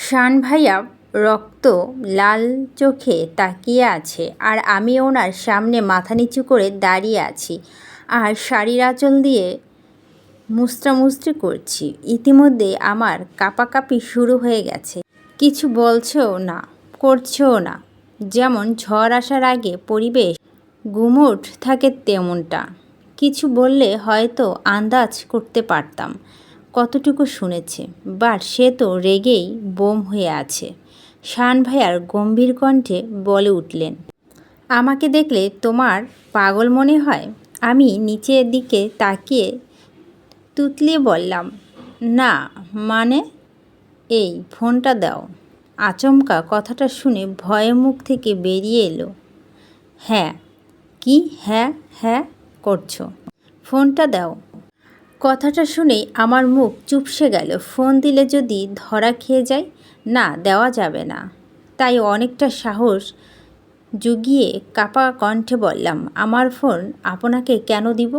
শান ভাইয়া রক্ত লাল চোখে তাকিয়ে আছে, আর আমি ওনার সামনে মাথা নিচু করে দাঁড়িয়ে আছি আর শাড়ির আঁচল দিয়ে মুচড়ামুচড়ি করছি। ইতিমধ্যে আমার কাঁপাকাঁপি শুরু হয়ে গেছে। কিছু বলছেও না, করছেও না। যেমন ঝড় আসার আগে পরিবেশ গুমোট থাকে তেমনটা। কিছু বললে হয়তো আন্দাজ করতে পারতাম কতটুকু শুনেছে, বাট সে তো রেগেই বোম হয়ে আছে। শান ভাইয়ার গম্ভীর কণ্ঠে বলে উঠলেন, আমাকে দেখলে তোমার পাগল মনে হয়? আমি নিচের দিকে তাকিয়ে তুতলিয়ে বললাম, না মানে। এই ফোনটা দাও। আচমকা কথাটা শুনে ভয়ে মুখ থেকে বেরিয়ে এলো, হ্যাঁ কি হ্যাঁ হ্যাঁ করছো? ফোনটা দাও। কথাটা শুনেই আমার মুখ চুপসে গেল। ফোন দিলে যদি ধরা খেয়ে যায়? না, দেওয়া যাবে না। তাই অনেকটা সাহস জুগিয়ে কাঁপা কণ্ঠে বললাম, আমার ফোন আপনাকে কেন দিব?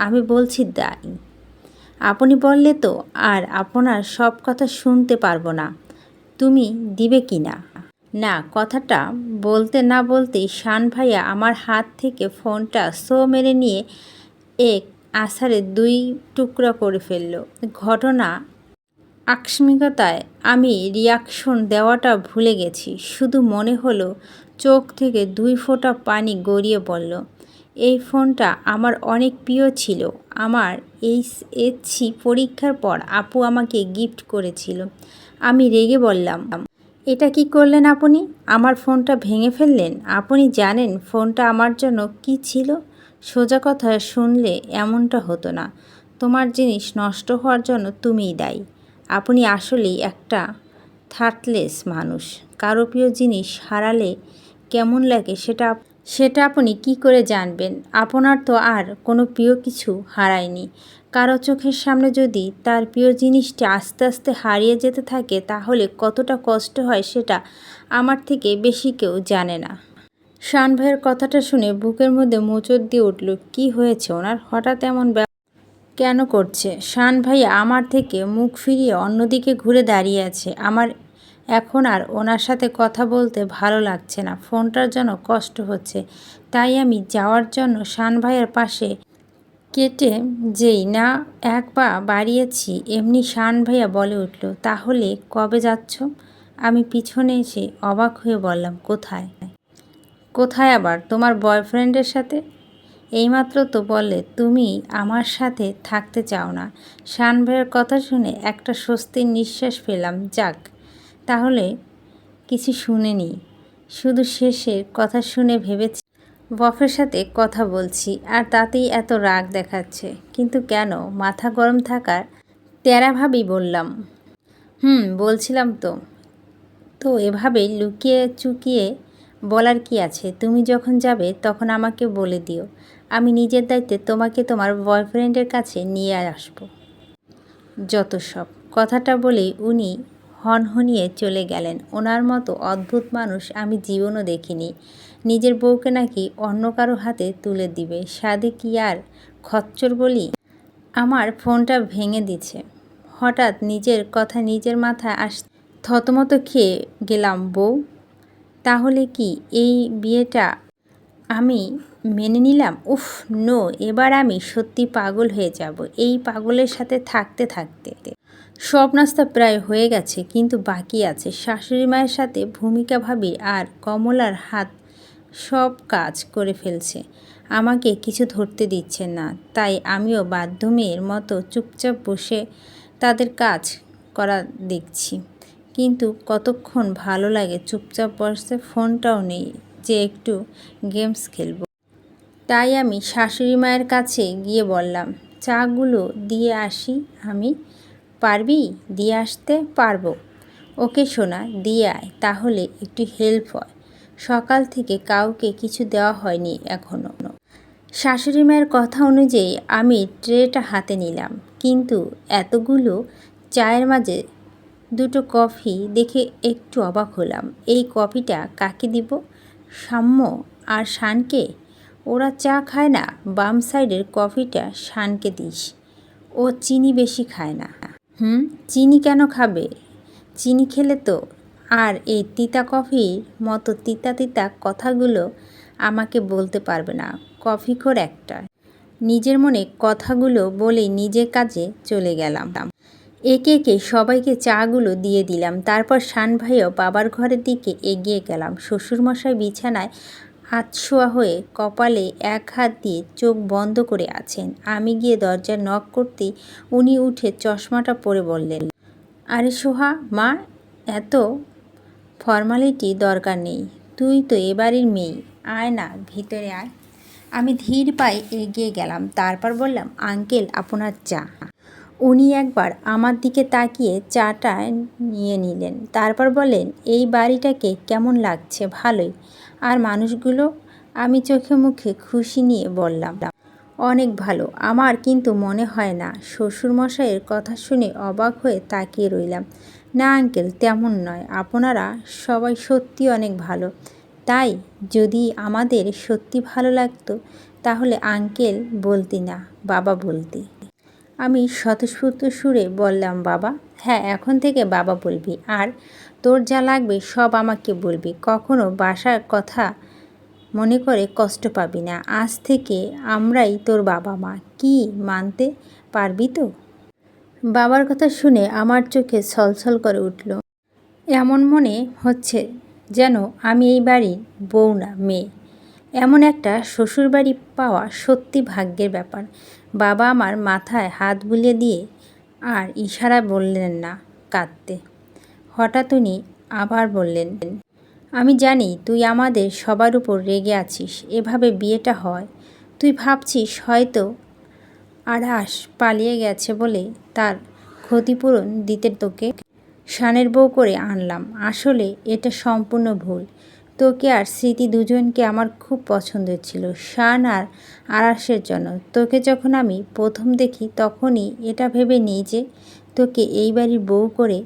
আমি বলছি দাই। আপনি বললে তো আর আপনার সব কথা শুনতে পারবো না। তুমি দিবে কি না? না, কথাটা বলতে না বলতেই শান ভাইয়া আমার হাত থেকে ফোনটা মেরে নিয়ে এক আছাড়ে দুই টুকরা করে ফেলল। ঘটনা আকস্মিকতায় আমি রিয়াকশন দেওয়াটা ভুলে গেছি। শুধু মনে হলো চোখ থেকে দুই ফোঁটা পানি গড়িয়ে পড়ল। এই ফোনটা আমার অনেক প্রিয় ছিল। আমার এইচএসসি পরীক্ষার পর আপু আমাকে গিফট করেছিল। আমি রেগে বললাম, এটা কি করলেন আপনি? আমার ফোনটা ভেঙে ফেললেন। আপনি জানেন ফোনটা আমার জন্য কি ছিল? সোজা কথা শুনলে এমনটা হতো না। তোমার জিনিস নষ্ট হওয়ার জন্য তুমিই দায়ী। আপনি আসলেই একটা থার্টলেস মানুষ। কারো প্রিয় জিনিস হারালে কেমন লাগে সেটা আপনি কি করে জানবেন? আপনার তো আর কোনো প্রিয় কিছু হারায়নি। কারো চোখের সামনে যদি তার প্রিয় জিনিসটি আস্তে আস্তে হারিয়ে যেতে থাকে তাহলে কতটা কষ্ট হয় সেটা আমার থেকে বেশি কেউ জানে না। শান ভাইয়ের কথাটা শুনে বুকের মধ্যে মোচড় দিয়ে উঠল। কি হয়েছে ওনার? হঠাৎ এমন কেন করছে? শান ভাইয়া আমার থেকে মুখ ফিরিয়ে অন্যদিকে ঘুরে দাঁড়িয়ে আছে। আমার এখন আর ওনার সাথে কথা বলতে ভালো লাগছে না। ফোনটার জন্য কষ্ট হচ্ছে। তাই আমি যাওয়ার জন্য শান ভাইয়ের পাশে কেটে যেই না এক পা বাড়িয়েছি, এমনি শান ভাইয়া বলে উঠল, তাহলে কবে যাচ্ছ? আমি পিছনে এসে অবাক হয়ে বললাম, কোথায়? কোথায় আবার? তোমার বয়ফ্রেন্ডের সাথে। এইমাত্র তো বললে তুমি আমার সাথে থাকতে চাও না। শান ভাইয়ের কথা শুনে একটা স্বস্তির নিঃশ্বাস ফেলাম। যাক, তাহলে কিছু শুনেনি। শুধু শেষের কথা শুনে ভেবেছি বফের সাথে কথা বলছি আর তাতেই এত রাগ দেখাচ্ছে। কিন্তু কেন? মাথা গরম থাকার তেড়াভাবেই বললাম, বলছিলাম তো। তো এভাবে লুকিয়ে চুকিয়ে বলার কি আছে? তুমি যখন যাবে তখন আমাকে বলে দিও। আমি নিজের দায়িত্বে তোমাকে তোমার বয়ফ্রেন্ডের কাছে নিয়ে আসবো। যত সব। কথাটা বলেই উনি হনহনিয়ে চলে গেলেন। ওনার মতো অদ্ভুত মানুষ আমি জীবনও দেখিনি। নিজের বউকে নাকি অন্য কারো হাতে তুলে দিবে। সাধে কি আর খচ্চর বলি? আমার ফোনটা ভেঙে দিছে। হঠাৎ নিজের কথা নিজের মাথায় থতমত খেয়ে গেলাম। বউ? তাহলে কি এই বিয়েটা আমি মেনে নিলাম? উফ নো, এবার আমি সত্যি পাগল হয়ে যাব এই পাগলের সাথে থাকতে থাকতে। সব নাস্তা প্রায় হয়ে গেছে, কিন্তু বাকি আছে শাশুড়ি মায়ের সাথে ভূমিকা ভাবি আর কমলার হাত সব কাজ করে ফেলছে। আমাকে কিছু ধরতে দিচ্ছে না, তাই আমিও বাধ্য মেয়ের মতো চুপচাপ বসে তাদের কাজ করা দেখছি। কিন্তু কতক্ষণ ভালো লাগে চুপচাপ বসতে? ফোনটাও নেই যে একটু গেমস খেলবো। তাই আমি শাশুড়ি মায়ের কাছে গিয়ে বললাম, চাগুলো দিয়ে আসি আমি। পারবি দিয়ে আসতে? পারবো। ওকে সোনা, দিয়ে আয়, তাহলে একটু হেল্প হয়। সকাল থেকে কাউকে কিছু দেওয়া হয়নি এখনও। শাশুড়ি মায়ের কথা অনুযায়ী আমি ট্রেটা হাতে নিলাম, কিন্তু এতগুলো চায়ের মাঝে দুটো কফি দেখে একটু অবাক হলাম। এই কফিটা কাকে দিব? সাম্য আর শানকে? ওরা চা খায় না। বাম সাইডের কফিটা শানকে দিস, ও চিনি বেশি খায় না। চিনি কেন খাবে? চিনি খেলে তো আর এই তিতা কফির মতো তিতা তিতা কথাগুলো আমাকে বলতে পারবে না। কফিখোর একটা। নিজের মনে কথাগুলো বলে নিজের কাজে চলে গেলাম। একে একে সবাইকে চাগুলো দিয়ে দিলাম। তারপর শান ভাইও বাবার ঘরের দিকে এগিয়ে গেলাম। শ্বশুরমশাই বিছানায় আতশোয়া হয়ে কপালে এক হাত দিয়ে চোখ বন্ধ করে আছেন। আমি গিয়ে দরজা নক করতেই উনি উঠে চশমাটা পরে বললেন, আরে সোহা মা, এত ফর্মালিটি দরকার নেই। তুই তো এ বাড়ির মেয়ে, আয় না ভিতরে আয়। আমি ধীর পায়ে এগিয়ে গেলাম। তারপর বললাম, আঙ্কেল আপনার চা। উনি একবার আমার দিকে তাকিয়ে চাটা নিয়ে নিলেন। তারপর বললেন, এই বাড়িটাকে কেমন লাগছে? ভালোই। আর মানুষগুলো? আমি চোখে মুখে খুশি নিয়ে বললাম, অনেক ভালো। আমার কিন্তু মনে হয় না। শ্বশুরমশাইয়ের কথা শুনে অবাক হয়ে তাকিয়ে রইলাম। না আঙ্কেল, তেমন নয়। আপনারা সবাই সত্যি অনেক ভালো। তাই যদি আমাদের সত্যি ভালো লাগতো তাহলে আঙ্কেল বলতি না, বাবা বলতি। আমি স্বতঃস্ফূর্ত সুরে বললাম, বাবা? হ্যাঁ, এখন থেকে বাবা বলবি। আর তোর যা লাগবে সব আমাকে বলবি। কখনো বাসার কথা মনে করে কষ্ট পাবি না। আজ থেকে আমরাই তোর বাবা মা। কি মানতে পারবি তো? বাবার কথা শুনে আমার চোখে ছলছল করে উঠল। এমন মনে হচ্ছে যেন আমি এই বাড়ির বউ না, মেয়ে। এমন একটা শ্বশুরবাড়ি পাওয়া সত্যি ভাগ্যের ব্যাপার। বাবা আমার মাথায় হাত বুলিয়ে দিয়ে আর ইশারা বললেন না কাঁদতে। হঠাৎ উনি আবার বললেন, আমি জানি তুই আমাদের সবার উপর রেগে আছিস। এভাবে বিয়েটা হয়। তুই ভাবছিস হয়তো আড়াস পালিয়ে গেছে বলে তার ক্ষতিপূরণ দিতে তোকে শানের বউ করে আনলাম। আসলে এটা সম্পূর্ণ ভুল। তোকে আর স্মৃতি দুজনকে আমার খুব পছন্দ ছিল শান আর আরাসের জন্য। তোকে যখন আমি প্রথম দেখি তখনই এটা ভেবে নিই যে তোকে এই বাড়ির বউ করে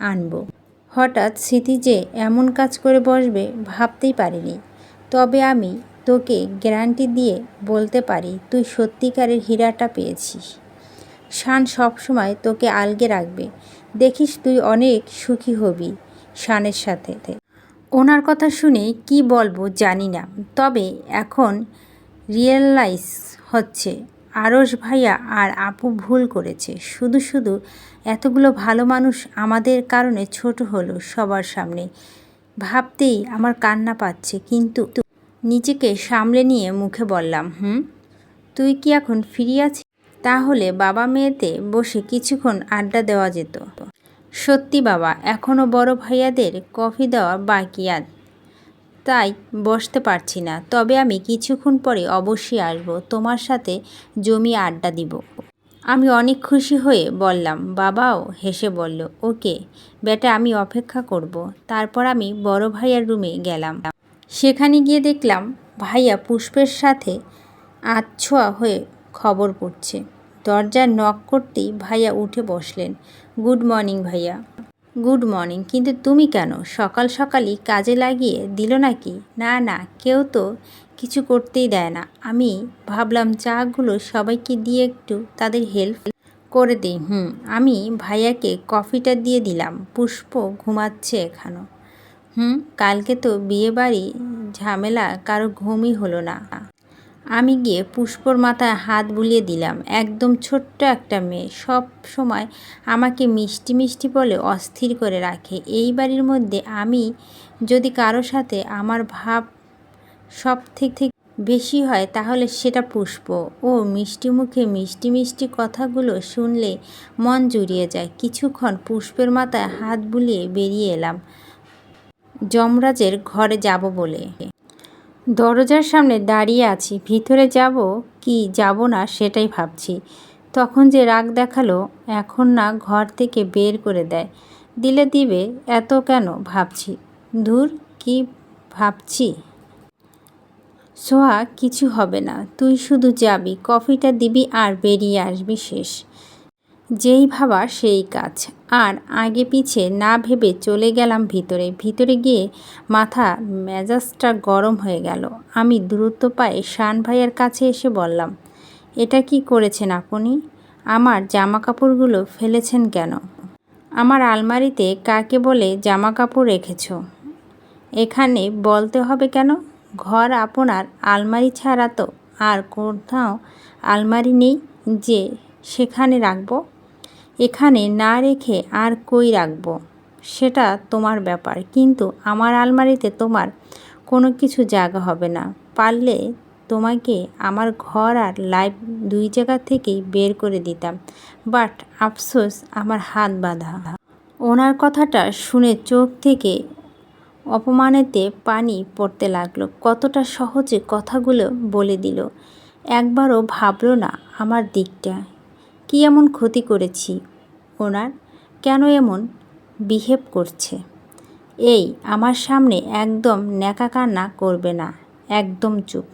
আনবো। হঠাৎ স্মৃতি যে এমন কাজ করে বসবে ভাবতেই পারিনি। তবে আমি তোকে গ্যারান্টি দিয়ে বলতে পারি তুই সত্যিকারের হীরাটা পেয়েছিস। শান সবসময় তোকে আলগে রাখবে। দেখিস তুই অনেক সুখী হবি শানের সাথে। ওনার কথা শুনে কি বলবো জানি না। তবে এখন রিয়েলাইজ হচ্ছে আরশ ভাইয়া আর আপু ভুল করেছে। শুধু শুধু এতগুলো ভালো মানুষ আমাদের কারণে ছোট হলো সবার সামনে। ভাবতেই আমার কান্না পাচ্ছে। কিন্তু নিজেকে সামলে নিয়ে মুখে বললাম, তুই কি এখন ফ্রি আছিস? তাহলে বাবা মেয়েতে বসে কিছুক্ষণ আড্ডা দেওয়া যেত। সত্যি বাবা, এখনও বড় ভাইয়াদের কফি দেওয়া বাকি আছে, তাই বসতে পারছি না। তবে আমি কিছুক্ষণ পরে অবশ্যই আসবো, তোমার সাথে জমিয়ে আড্ডা দিব। আমি অনেক খুশি হয়ে বললাম। বাবাও হেসে বলল, ওকে বেটা, আমি অপেক্ষা করব। তারপর আমি বড় ভাইয়ার রুমে গেলাম। সেখানে গিয়ে দেখলাম ভাইয়া পুষ্পের সাথে আধছোঁয়া হয়ে খবর পড়ছে। দরজা নক করতেই ভাইয়া উঠে বসলেন। গুড মর্নিং ভাইয়া। Good morning. কিন্তু তুমি কেন সকাল সকালই কাজে লাগিয়ে দিল নাকি? না না, কেউ তো কিছু করতেই দেয় না। আমি ভাবলাম চাগুলো সবাইকে দিয়ে একটু তাদের হেল্প করে দিই। আমি ভাইয়াকে কফিটা দিয়ে দিলাম। পুষ্প ঘুমাচ্ছে এখনও। কালকে তো বিয়ে বাড়ি ঝামেলা, কারো ঘুমই হলো না। আমি গিয়ে পুষ্পর মাথায় হাত বুলিয়ে দিলাম। একদম ছোট্ট একটা মেয়ে, সব সময় আমাকে মিষ্টি মিষ্টি বলে অস্থির করে রাখে। এই বাড়ির মধ্যে আমি যদি কারো সাথে আমার ভাব সব থেকে বেশি হয় তাহলে সেটা পুষ্প। ও মিষ্টি মুখে মিষ্টি মিষ্টি কথাগুলো শুনলে মন জুড়িয়ে যায়। কিছুক্ষণ পুষ্পের মাথায় হাত বুলিয়ে বেরিয়ে এলাম যমরাজের ঘরে যাব বলে। দরজার সামনে দাঁড়িয়ে আছি, ভিতরে যাব কি যাব না সেটাই ভাবছি। তখন যে রাগ দেখালো, এখন না ঘর থেকে বের করে দেয়, দিলে দিবে, এত কেন ভাবছি। ধুর, কি ভাবছি। সোহা, কিছু হবে না। তুই শুধু যাবি, কফিটা দিবি আর বেরিয়ে আসবি, শেষ। যেই ভাবা সেই কাজ। আর আগে পিছে না ভেবে চলে গেলাম ভিতরে। ভিতরে গিয়ে মাথা মেজাজটা গরম হয়ে গেল। আমি দ্রুত পায়ে শান ভাইয়ার কাছে এসে বললাম, এটা কি করেছেন আপনি? আমার জামা কাপড়গুলো ফেলেছেন কেন? আমার আলমারিতে কাকে বলে জামা কাপড় রেখেছ? এখানে বলতে হবে কেন? ঘর আপনার, আলমারি ছাড়া তো আর কোথাও আলমারি নেই যে সেখানে রাখবো। এখানে না রেখে আর কই রাখবো সেটা তোমার ব্যাপার, কিন্তু আমার আলমারিতে তোমার কোনো কিছু জায়গা হবে না। পারলে তোমাকে আমার ঘর আর লাইফ দুই জায়গা থেকেই বের করে দিতাম, বাট আফসোস আমার হাত বাঁধা। ওনার কথাটা শুনে চোখ থেকে অপমানেতে পানি পড়তে লাগলো। কতটা সহজে কথাগুলো বলে দিল, একবারও ভাবলো না আমার দিকটা। কি এমন ক্ষতি করেছি ওনার? কেন এমন বিহেভ করছে? এই আমার সামনে একদম ন্যাকা কান্না করবে না, একদম চুপ।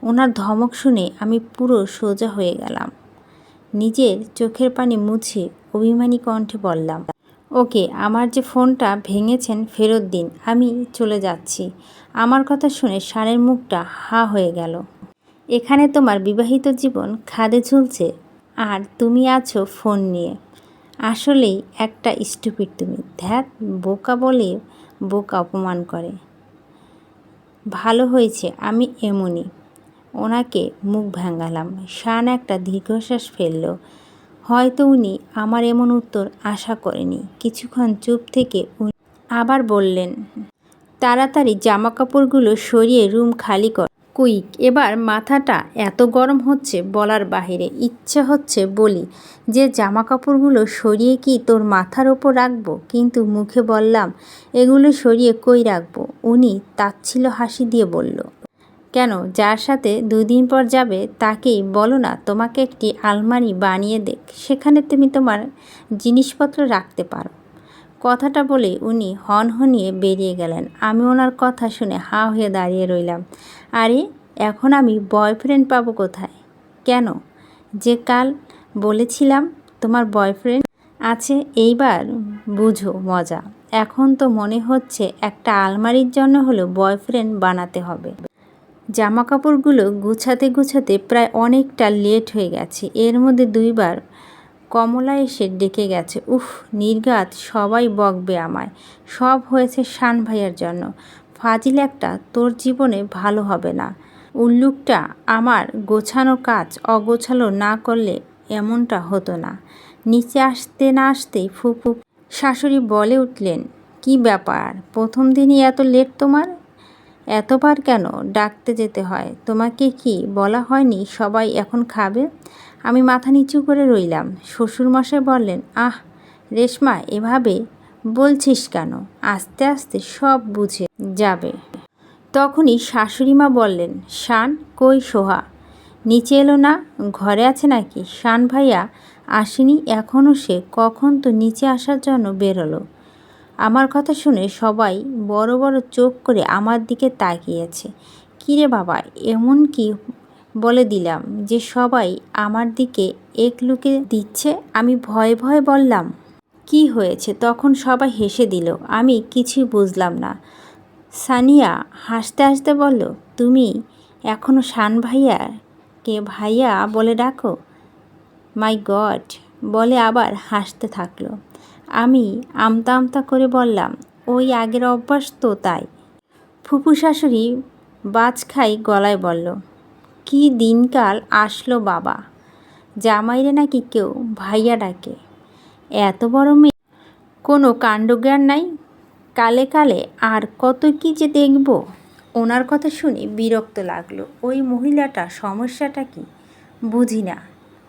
ওনার ধমক শুনে আমি পুরো সোজা হয়ে গেলাম। নিজের চোখের পানি মুছে অভিমানী কণ্ঠে বললাম, ওকে, আমার যে ফোনটা ভেঙেছেন ফেরত দিন, আমি চলে যাচ্ছি। আমার কথা শুনে শানের মুখটা হা হয়ে গেল। এখানে তোমার বিবাহিত জীবন খাদে ঝুলছে আর তুমি আছো ফোন নিয়ে। আসলেই একটা স্টুপিড তুমি। ধ্যাত, বোকা বলে বোকা অপমান করে। ভালো হয়েছে আমি এমনই। ওনাকে মুখ ভাঙালাম। শান একটা দীর্ঘশ্বাস ফেলল। হয়তো উনি আমার এমন উত্তর আশা করেনি। কিছুক্ষণ চুপ থেকে উনি আবার বললেন, তাড়াতাড়ি জামাকাপড়গুলো সরিয়ে রুম খালি কর, কুইক। এবার মাথাটা এত গরম হচ্ছে বলার বাহিরে। ইচ্ছা হচ্ছে বলি যে জামাকাপড়গুলো সরিয়ে কি তোর মাথার ওপর রাখবো, কিন্তু মুখে বললাম এগুলো সরিয়ে কই রাখবো। উনি তাচ্ছিল্য হাসি দিয়ে বলল, কেন, যার সাথে 2 দিন পর যাবে তাকেই বলো না তোমাকে একটি আলমারি বানিয়ে দেখ, সেখানে তুমি তোমার জিনিসপত্র রাখতে পারো। কথাটা বলে উনি হনহনিয়ে বেরিয়ে গেলেন। আমি ওনার কথা শুনে হাঁ হয়ে দাঁড়িয়ে রইলাম। আরে, এখন আমি বয়ফ্রেন্ড পাবো কোথায়? কেন, যে কাল বলেছিলাম তোমার বয়ফ্রেন্ড আছে, এইবার বুঝো মজা। এখন তো মনে হচ্ছে একটা আলমারির জন্য হলেও বয়ফ্রেন্ড বানাতে হবে। জামাকাপড়গুলো গুছাতে গুছাতে প্রায় অনেকটা লেট হয়ে গেছে। এর মধ্যে 2 বার কমলা এসে ডেকে গেছে। উফ, নির্ঘাত সবাই বকবে আমায়। সব হয়েছে শান ভাইয়ার জন্য। ফাজিল একটা, তোর জীবনে ভালো হবে না। উল্লুকটা আমার গোছানো কাজ অগোছালো না করলে এমনটা হতো না। নিচে আসতে না আসতেই ফুপু শাশুড়ি বলে উঠলেন, কি ব্যাপার, প্রথম দিনই এত লেট তোমার? এতবার কেন ডাকতে যেতে হয়? তোমাকে কি বলা হয়নি সবাই এখন খাবে? আমি মাথা নিচু করে রইলাম। শ্বশুরমশাই বললেন, আহ রেশমা, এভাবে বলছিস কেন? আস্তে আস্তে সব বুঝে যাবে। তখনই শাশুড়িমা বললেন, শান কই সোহা? নিচে এলো না? ঘরে আছে নাকি? শান ভাইয়া আসেনি এখনও? সে কখন তো নিচে আসার জন্য বেরোলো। আমার কথা শুনে সবাই বড় বড় চোখ করে আমার দিকে তাকিয়েছে। কিরে বাবা, এমন কি বলে দিলাম যে সবাই আমার দিকে এক লুকে দিচ্ছে? আমি ভয়ে ভয়ে বললাম, কি হয়েছে? তখন সবাই হেসে দিল। আমি কিছুই বুঝলাম না। সানিয়া হাসতে হাসতে বলল, তুমি এখনও শান ভাইয়াকে ভাইয়া বলে ডাকো? মাই গড, বলে আবার হাসতে থাকলো। আমি আমতা আমতা করে বললাম, ওই আগের অভ্যাস তো, তাই। ফুপু শাশুড়ি বাজ খাই গলায় বলল, কি দিনকাল আসলো বাবা, জামাইরে নাকি কেউ ভাইয়া ডাকে? এত বড় মেয়ে, কোনো কাণ্ডজ্ঞান নাই? কালে কালে আর কত কি যে দেখব। ওনার কথা শুনে বিরক্ত লাগলো। ওই মহিলাটা সমস্যাটা কি বুঝি না।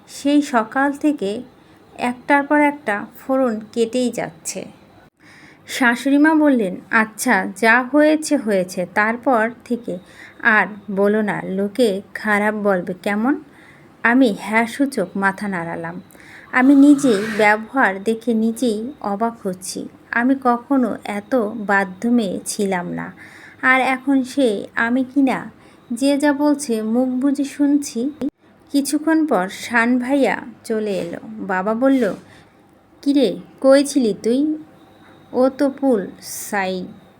সেই সকাল থেকে একটার পর একটা ফোড়ন কেটেই যাচ্ছে। শাশুড়িমা বললেন, আচ্ছা যা হয়েছে হয়েছে, তারপর থেকে আর বলো না, লোকে খারাপ বলবে কেমন? আমি হ্যাঁ সূচক মাথা নাড়ালাম। আমি নিজেই ব্যবহার দেখে নিজেই অবাক হচ্ছি। আমি কখনো এত বাধ্য মেয়ে ছিলাম না। আর এখন সে আমি কিনা যে যা বলছে মুখ বুজে শুনছি। কিছুক্ষণ পর শান ভাইয়া চলে এলো। বাবা বলল, কিরে, কই ছিলি তুই? ও তো পুল সাইড।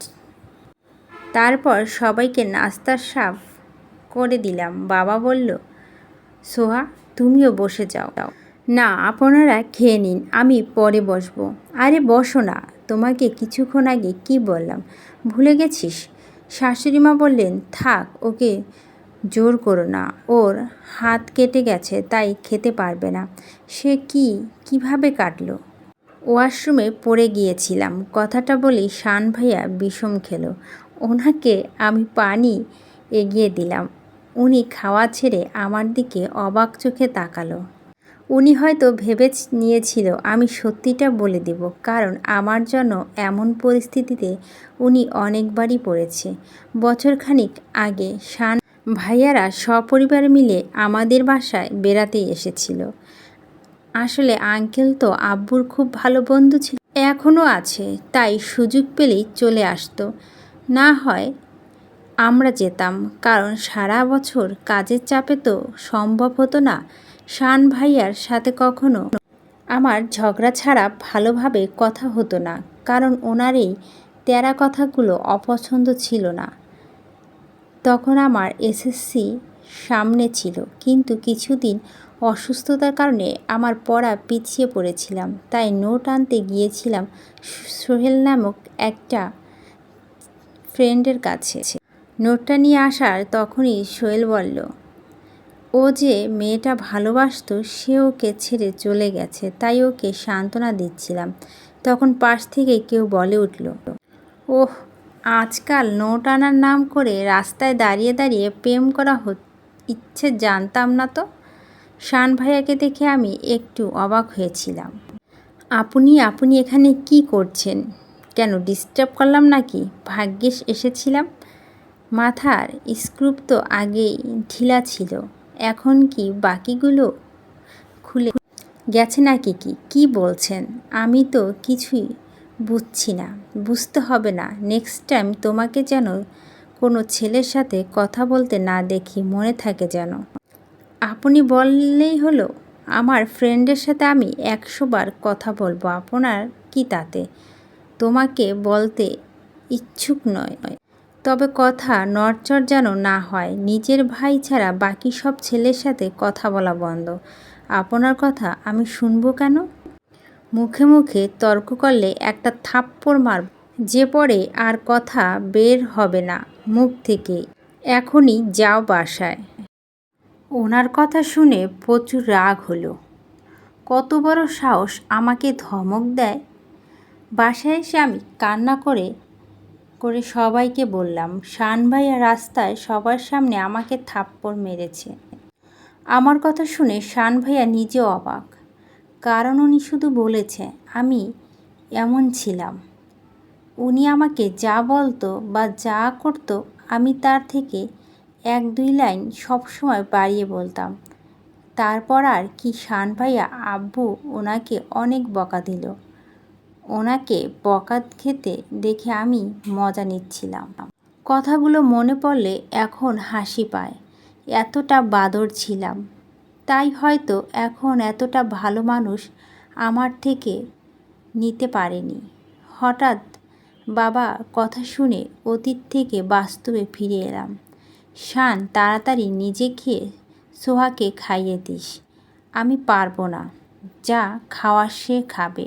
তারপর সবাইকে নাস্তার সার্ভ করে দিলাম। বাবা বলল, সোহা তুমিও বসে যাও। না, আপনারা খেয়ে নিন, আমি পরে বসবো। আরে বসো না, তোমাকে কিছুক্ষণ আগে কি বললাম ভুলে গেছিস? শাশুড়িমা বললেন, থাক, ওকে জোর করো না, ওর হাত কেটে গেছে তাই খেতে পারবে না। সে কিভাবে কাটলো? ওয়াশরুমে পড়ে গিয়েছিলাম। কথাটা বলেই শান ভাইয়া বিষম খেলো। ওনাকে আমি পানি এগিয়ে দিলাম। উনি খাওয়া ছেড়ে আমার দিকে অবাক চোখে তাকালো। উনি হয়তো ভেবে নিয়েছিল আমি সত্যিটা বলে দেব, কারণ আমার জন্য এমন পরিস্থিতিতে উনি অনেকবারই পড়েছে। বছরখানিক আগে শান ভাইয়ারা সপরিবার মিলে আমাদের বাসায় বেড়াতে এসেছিল। আসলে আঙ্কেল তো আব্বুর খুব ভালো বন্ধু ছিল, এখনও আছে, তাই সুযোগ পেলেই চলে আসতো। না হয় আমরা যেতাম, কারণ সারা বছর কাজের চাপে তো সম্ভব হতো না শান ভাইয়ার সাথে কখনো আমার ঝগড়া ছাড়া ভালোভাবে কথা হতো না, কারণ ওনার এই তেরা কথাগুলো অপছন্দ ছিল না। তখন আমার এসএসসি সামনে ছিল, কিন্তু কিছুদিন অসুস্থতার কারণে আমার পড়া পিছিয়ে পড়েছিলাম, তাই নোট আনতে গিয়েছিলাম সোহেল নামক একটা ফ্রেন্ডের কাছে। নোটটা নিয়ে আসার তখনই সোহেল বলল, ও যে মেয়েটা ভালোবাসতো সে ওকে ছেড়ে চলে গেছে, তাই ওকে সান্ত্বনা দিচ্ছিলাম। তখন পাশ থেকে কেউ বলে উঠল, ওহ, আজকাল নোট আনার নাম করে রাস্তায় দাঁড়িয়ে দাঁড়িয়ে প্রেম করা ইচ্ছে, জানতাম না তো। শান ভাইয়াকে দেখে আমি একটু অবাক হয়েছিলাম। আপনি এখানে কি করছেন? কেন ডিস্টার্ব করলাম নাকি? ভাগ্যিস এসেছিলাম। মাথার স্ক্রু তো আগেই ঢিলা ছিল, এখন কি বাকিগুলো খুলে গেছে নাকি? কি বলছেন? আমি তো কিছুই বুঝছি না। বুঝতে হবে না, নেক্সট টাইম তোমাকে যেন কোনো ছেলের সাথে কথা বলতে না দেখি, মনে থাকে যেন। আপনি বললেই হলো, আমার ফ্রেন্ডের সাথে আমি 100 বার কথা বলবো, আপনার কি তাতে? তোমাকে বলতে ইচ্ছুক নয়, তবে কথা নড়চড় যেন না হয়। নিজের ভাই ছাড়া বাকি সব ছেলের সাথে কথা বলা বন্ধ। আপনার কথা আমি শুনবো কেন? মুখে মুখে তর্ক করলে একটা থাপ্পড় মারব, যে পরে আর কথা বের হবে না মুখ থেকে। এখনই যাও বাসায়। ওনার কথা শুনে প্রচুর রাগ হলো। কত বড় সাহস আমাকে ধমক দেয়! বাসায় এসে আমি কান্না করে করে সবাইকে বললাম, শান ভাইয়া রাস্তায় সবার সামনে আমাকে থাপ্পড় মেরেছে। আমার কথা শুনে শান ভাইয়া নিজেও অবাক, কারণ উনি শুধু বলেছে আমি এমন ছিলাম। উনি আমাকে যা বলতো বা যা করতো আমি তার থেকে 1-2 লাইন সবসময় বাড়িয়ে বলতাম। তারপর আর কি, শান ভাইয়া আব্বু ওনাকে অনেক বকা দিল। ওনাকে বকা খেতে দেখে আমি মজা নিচ্ছিলাম। কথাগুলো মনে পড়লে এখন হাসি পায়। এতটা বাদর ছিলাম, তাই হয়তো এখন এতটা ভালো মানুষ আমার থেকে নিতে পারেনি। হঠাৎ বাবা কথা শুনে অতীত থেকে বাস্তবে ফিরে এলাম। শান, তাড়াতাড়ি নিজে খেয়ে সোহাকে খাইয়ে দিস। আমি পারবো না, যা খাওয়ার সে খাবে।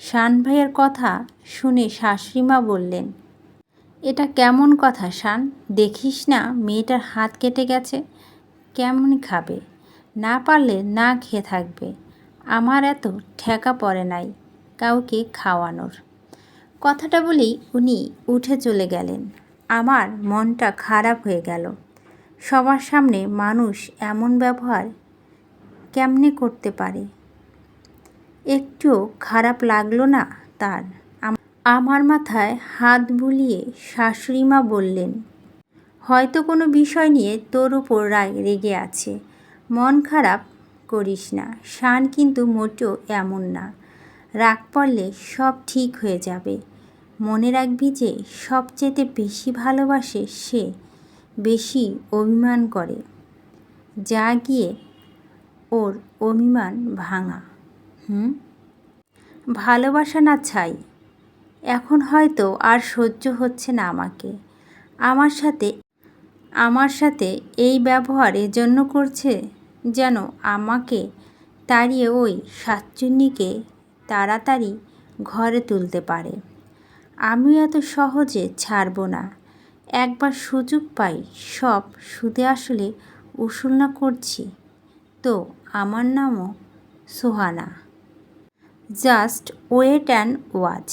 শান ভাইয়ের কথা শুনে শাশুড়িমা বললেন, এটা কেমন কথা শান? দেখিস না মেয়েটার হাত কেটে গেছে, কেমন খাবে? না পারলে না খেয়ে থাকবে। আমার এত ঠেকা পড়ে নাই কাউকে খাওয়ানোর। কথাটা বলেই উনি উঠে চলে গেলেন। আমার মনটা খারাপ হয়ে গেল। সবার সামনে মানুষ এমন ব্যবহার কেমনে করতে পারে? একটুও খারাপ লাগলো না তার? আমার মাথায় হাত বুলিয়ে শাশুড়িমা বললেন, হয়তো কোনো বিষয় নিয়ে তোর উপর রেগে আছে। মন খারাপ করিস না শান, কিন্তু মোটেও এমন না। রাগ পড়লে সব ঠিক হয়ে যাবে। মনে রাখবি যে সবচেয়ে বেশি ভালোবাসে সে বেশি অভিমান করে। যা গিয়ে ওর অভিমান ভাঙা। ভালোবাসা না ছাই। এখন হয়তো আর সহ্য হচ্ছে না আমাকে। আমার সাথে এই ব্যবহার এজন্য করছে যেন আমাকে তাড়িয়ে ওই শাকচুন্নিকে তাড়াতাড়ি ঘরে তুলতে পারে। আমিও এত সহজে ছাড়ব না। একবার সুযোগ পাই সব সুদে আসলে উসুল না করছি তো আমার নামও Sohana. Just wait and watch.